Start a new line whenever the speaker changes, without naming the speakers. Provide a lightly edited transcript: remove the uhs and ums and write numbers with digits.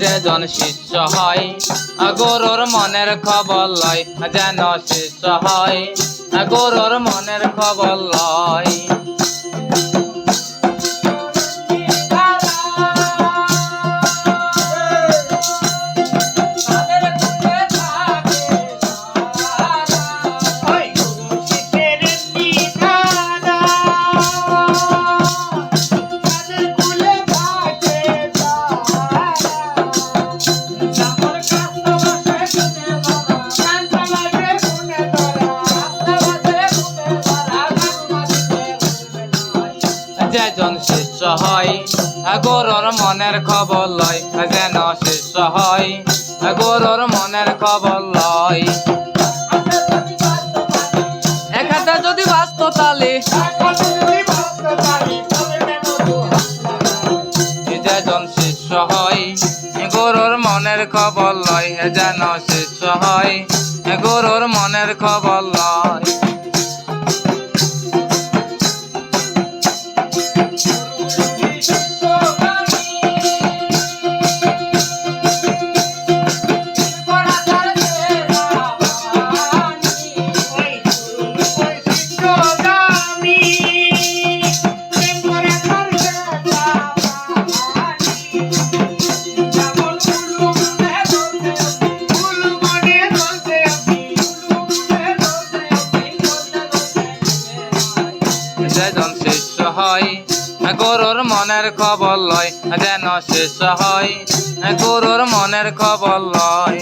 যেজন শিষ্য হয় গুরুর মনের খবর লয়, যেন শিষ্য হয় গুরুর মনের খবর লয়। যেজন শিষ্য হয় গুরুর মনের খবর লয়, যেন শিষ্য হয় গুরুর মনের খবর লয়। এখানটা যদি বাঁচত তালে যেজন শিষ্য হয় গুরুর মনের খবর লয়, যেন শিষ্য হয় গুরুর মনের খবর লয়। যেজন শিষ্য হয় গুরুর মনের খবর লয়, যেন শিষ্য হয় গুরুর মনের খবর লয়।